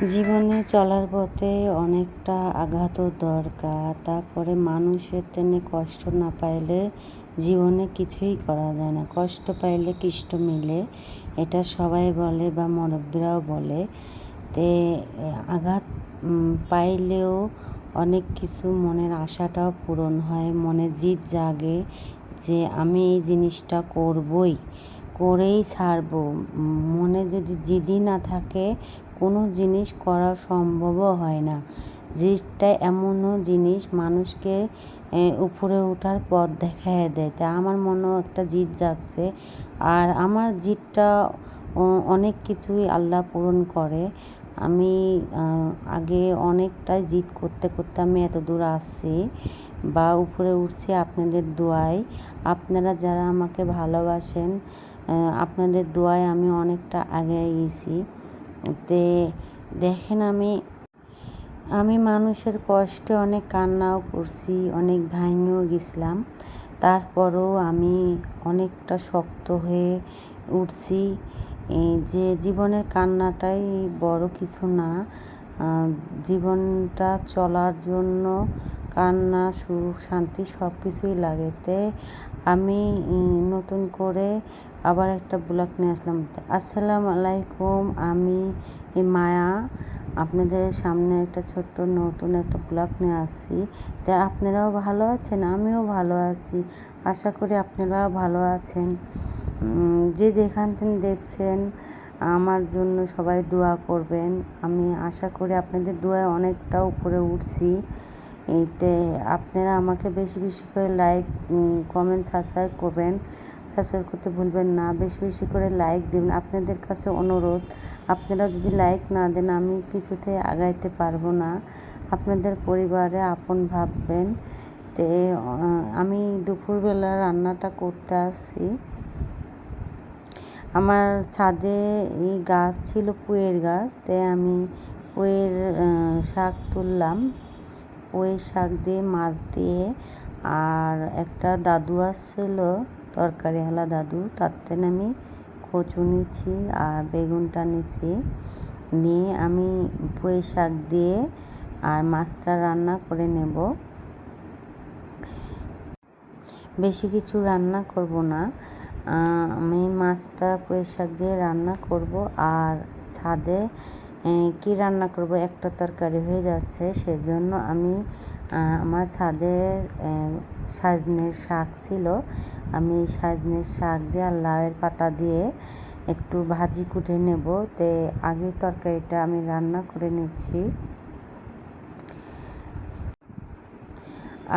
জীবনে চলার পথে অনেকটা আঘাতও দরকার। তারপরে মানুষের তেনে কষ্ট না পাইলে জীবনে কিছুই করা যায় না। কষ্ট পাইলে কৃষ্ট মিলে, এটা সবাই বলে বা মুরব্বিরাও বলে। তে আঘাত পাইলেও অনেক কিছু মনের আশাটাও পূরণ হয়, মনে জিদ জাগে যে আমি এই জিনিসটা করবই, করেই ছাড়বো। মনে যদি জিদই না থাকে, কোনো জিনিস করা সম্ভবও হয় না। জিদটা এমনও জিনিস মানুষকে উপরে ওঠার পথ দেখাইয়া দেয়। তা আমার মনেও একটা জিদ জাগছে, আর আমার জিদটা অনেক কিছুই আল্লাহ পূরণ করে। আমি আগে অনেকটাই জিদ করতে করতে আমি এত দূর আসছি বা উপরে উঠছি আপনাদের দোয়ায়। আপনারা যারা আমাকে ভালোবাসেন, আপনাদের দোয়ায় আমি অনেকটা আগে গেছি। তে দেখেন, আমি মানুষের কষ্টে অনেক কান্নাও করছি, অনেক ভাঙেও গেছিলাম। তারপরও আমি অনেকটা শক্ত হয়ে উঠছি যে জীবনের কান্নাটাই বড় কিছু না। জীবনটা চলার জন্য কান্না, সুখ, শান্তি সব কিছুই লাগে। আমি নতুন করে আবার একটা ব্লগ নিয়ে আসলাম। আসসালামু আলাইকুম, আমি মায়া আপনাদের সামনে একটা ছোট্ট নতুন একটা ব্লগ নিয়ে আসছি। আপনারাও ভালো আছেন, আমিও ভালো আছি। আশা করি আপনারাও ভালো আছেন। যে যেখান থেকে দেখছেন, আমার জন্য সবাই দোয়া করবেন। আমি আশা করি আপনাদের দোয়ায় অনেকটা উপরে উঠছি। এইতে আপনারা আমাকে বেশি বেশি করে লাইক, কমেন্ট, সাবস্ক্রাইব করবেন। সাবস্ক্রাইব করতে ভুলবেন না, বেশি বেশি করে লাইক দেবেন। আপনাদের কাছে অনুরোধ, আপনারা যদি লাইক না দেন আমি কিছুতে আগাইতে পারবো না। আপনাদের পরিবারে আপন ভাববেন। আমি দুপুরবেলা রান্নাটা করতে আসছি। আমার ছাদে এই গাছ ছিল, পুঁইয়ের গাছ। আমি পুঁইয়ের শাক তুললাম। পুঁইয়ের শাক দিয়ে, মাছ দিয়ে, আর একটা দাদু আসছিল, তরকারিওয়ালা দাদু, তাতে আমি কচু নিচ্ছি আর বেগুনটা নিচ্ছি। নিয়ে আমি পুঁই শাক দিয়ে আর মাছটা রান্না করে নেব। বেশি কিছু রান্না করব না, আমি মাছটা পুঁই শাক দিয়ে রান্না করব। আর ছাদে কি রান্না করব, একটা তরকারি হয়ে যাচ্ছে। সেজন্য আমি আমার ছাদের সজনের শাক ছিল, আমি সজনের শাক দিয়ে আর লাউয়ের পাতা দিয়ে একটু ভাজি কুটে নেব। আগে তরকারিটা আমি রান্না করে নিচ্ছি।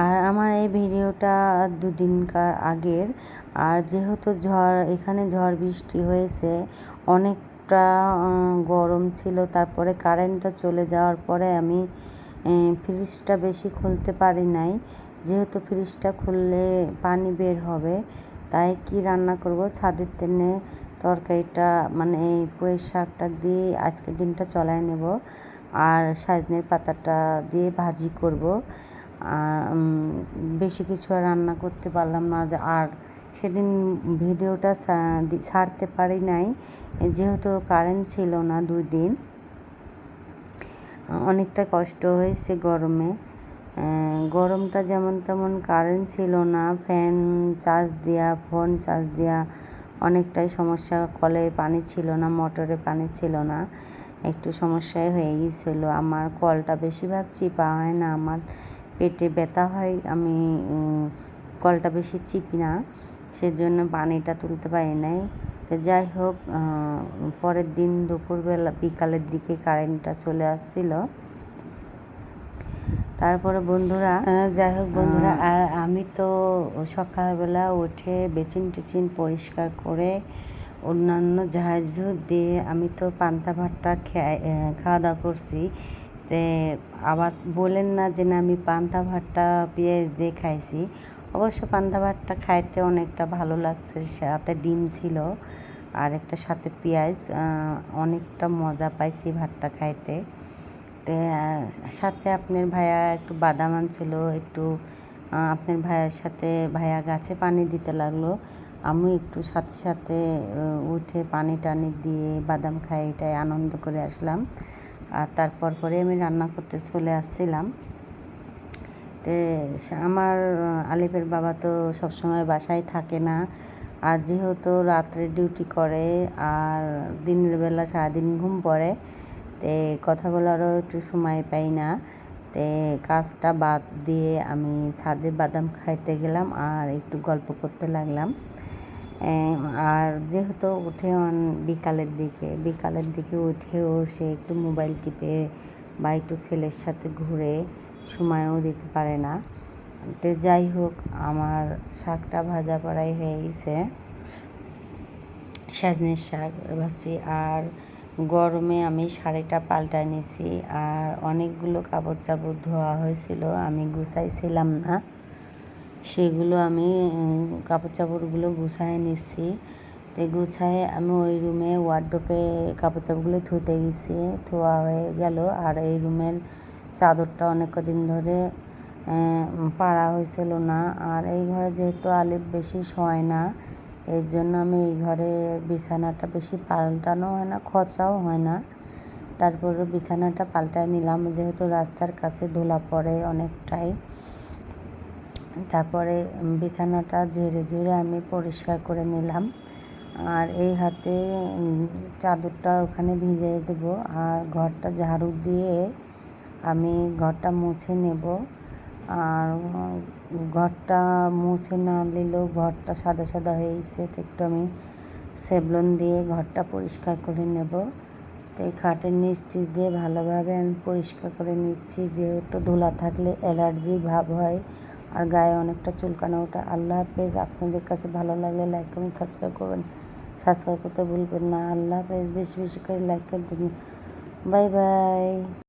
আর আমার এই ভিডিওটা দুদিনকার আগের। আর যেহেতু এখানে ঝড় বৃষ্টি হয়েছে, অনেকটা গরম ছিল। তারপরে কারেন্টটা চলে যাওয়ার পরে আমি ফ্রিজটা বেশি খুলতে পারি নাই, যেহেতু ফ্রিজটা খুললে পানি বের হবে। তাই কি রান্না করব, ছাদের তেনে তরকারিটা মানে এই পুঁই শাকটা দিয়ে আজকের দিনটা চলায় নেব। আর সজনের পাতাটা দিয়ে ভাজি করব। বেশি কিছু আর রান্না করতে পারলাম না। আর সেদিন ভিডিওটা ছাড়তে পারি নাই, যেহেতু কারেন্ট ছিল না 2 দিন। অনেকটা কষ্ট হয়েছে গরমে। গরমটা যেমন তেমন, কারেন্ট ছিল না, ফ্যান চার্জ দেওয়া, ফোন চার্জ দেওয়া অনেকটাই সমস্যা। কলে পানি ছিল না, মোটরে পানি ছিল না, একটু সমস্যাই হয়ে গিয়েছিলো। আমার কলটা বেশিরভাগ চিপা হয় না, আমার পেটে ব্যথা হয়, আমি কলটা বেশি চিপি না, সেজন্য পানিটা তুলতে পারি নাই। যাই হোক, পরের দিন দুপুরবেলা বিকালের দিকে কারেন্টটা চলে আসছিল। তারপরে বন্ধুরা, যাই হোক বন্ধুরা, আর আমি তো সকালবেলা উঠে বেচিন টেচিন পরিষ্কার করে অন্যান্য ঝাড়ঝুড় দিয়ে আমি তো পান্তা ভাতটা খাওয়া দাওয়া করছি। আবার বলেন না যে না, আমি পান্তা ভাতটা পেঁয়াজ দিয়ে খাইছি। অবশ্য পান্তা ভাতটা খাইতে অনেকটা ভালো লাগছে, সাথে ডিম ছিল আর একটা সাথে পেঁয়াজ, অনেকটা মজা পাইছি ভাতটা খাইতে। সাথে আপনার ভাইয়া একটু বাদাম আনছিল, একটু আপনার ভাইয়ার সাথে ভাইয়া গাছে পানি দিতে লাগলো। আমি একটু সাথে সাথে উঠে পানি টানি দিয়ে বাদাম খাই, এটাই আনন্দ করে আসলাম। আর তারপর পরে আমি রান্না করতে চলে আসছিলাম। তো আমার আলিফের বাবা তো সবসময় বাসায় থাকে না, আর যেহেতু রাত্রে ডিউটি করে আর দিনের বেলা সারাদিন ঘুম পড়ে, তে কথা বলারও একটু সময় পাই না। তে কাজটা বাদ দিয়ে আমি ছাদে বাদাম খাইতে গেলাম আর একটু গল্প করতে লাগলাম। আর যেহেতু উঠে বিকালের দিকে উঠেও সে একটু মোবাইল টিপে বা একটু ছেলের সাথে ঘুরে সময়ও দিতে পারে না। তো যাই হোক, আমার শাকটা ভাজা পড়াই হয়ে গেছে, সজনের শাক ভাজি। আর গরমে আমি শাড়িটা পাল্টায় নিয়েছি, আর অনেকগুলো কাপড় চাপড় ধোয়া হয়েছিল, আমি গুছাইছিলাম না, সেগুলো আমি কাপড় চাপড়গুলো গুছাই নিচ্ছি। তো গুছায় আমি ওই রুমে ওয়ার্ডরোবে কাপড় চাপড়গুলো ধুতে গেছি, ধোয়া হয়ে গেল। আর এই রুমের চাদরটা অনেক কদিন ধরে পাড়া হয়েছিল না, আর এই ঘরে যেহেতু আলিফ বেশি শোয় না, এর জন্য আমি এই ঘরে বিছানাটা বেশি পাল্টানো হয় না, খচাও হয় না। তারপরে বিছানাটা পাল্টায় নিলাম, যেহেতু রাস্তার কাছে ধুলা পড়ে অনেকটাই। তারপরে বিছানাটা ঝেড়ে আমি পরিষ্কার করে নিলাম, আর এই হাতে চাদরটা ওখানে ভিজিয়ে দেব, আর ঘরটা ঝাড়ু দিয়ে আমি ঘরটা মুছে নেব। আর ঘরটা মুছে না নিলেও ঘরটা সাদা সাদা হয়ে গেছে, তো একটু আমি সেভলন দিয়ে ঘরটা পরিষ্কার করে নেব। তো এই খাটের নিচ টিচ দিয়ে ভালোভাবে আমি পরিষ্কার করে নিচ্ছি, যেহেতু ধুলা থাকলে অ্যালার্জির ভাব হয় আর গায়ে অনেকটা চুলকানো ওঠে। আল্লাহ হাফেজ। আপনাদের কাছে ভালো লাগলে লাইক কমেন্ট সাবস্ক্রাইব করবেন, সাবস্ক্রাইব করতে ভুলবেন না। আল্লাহ হাফেজ। বেশি বেশি করে লাইক করে দিন। Bye bye.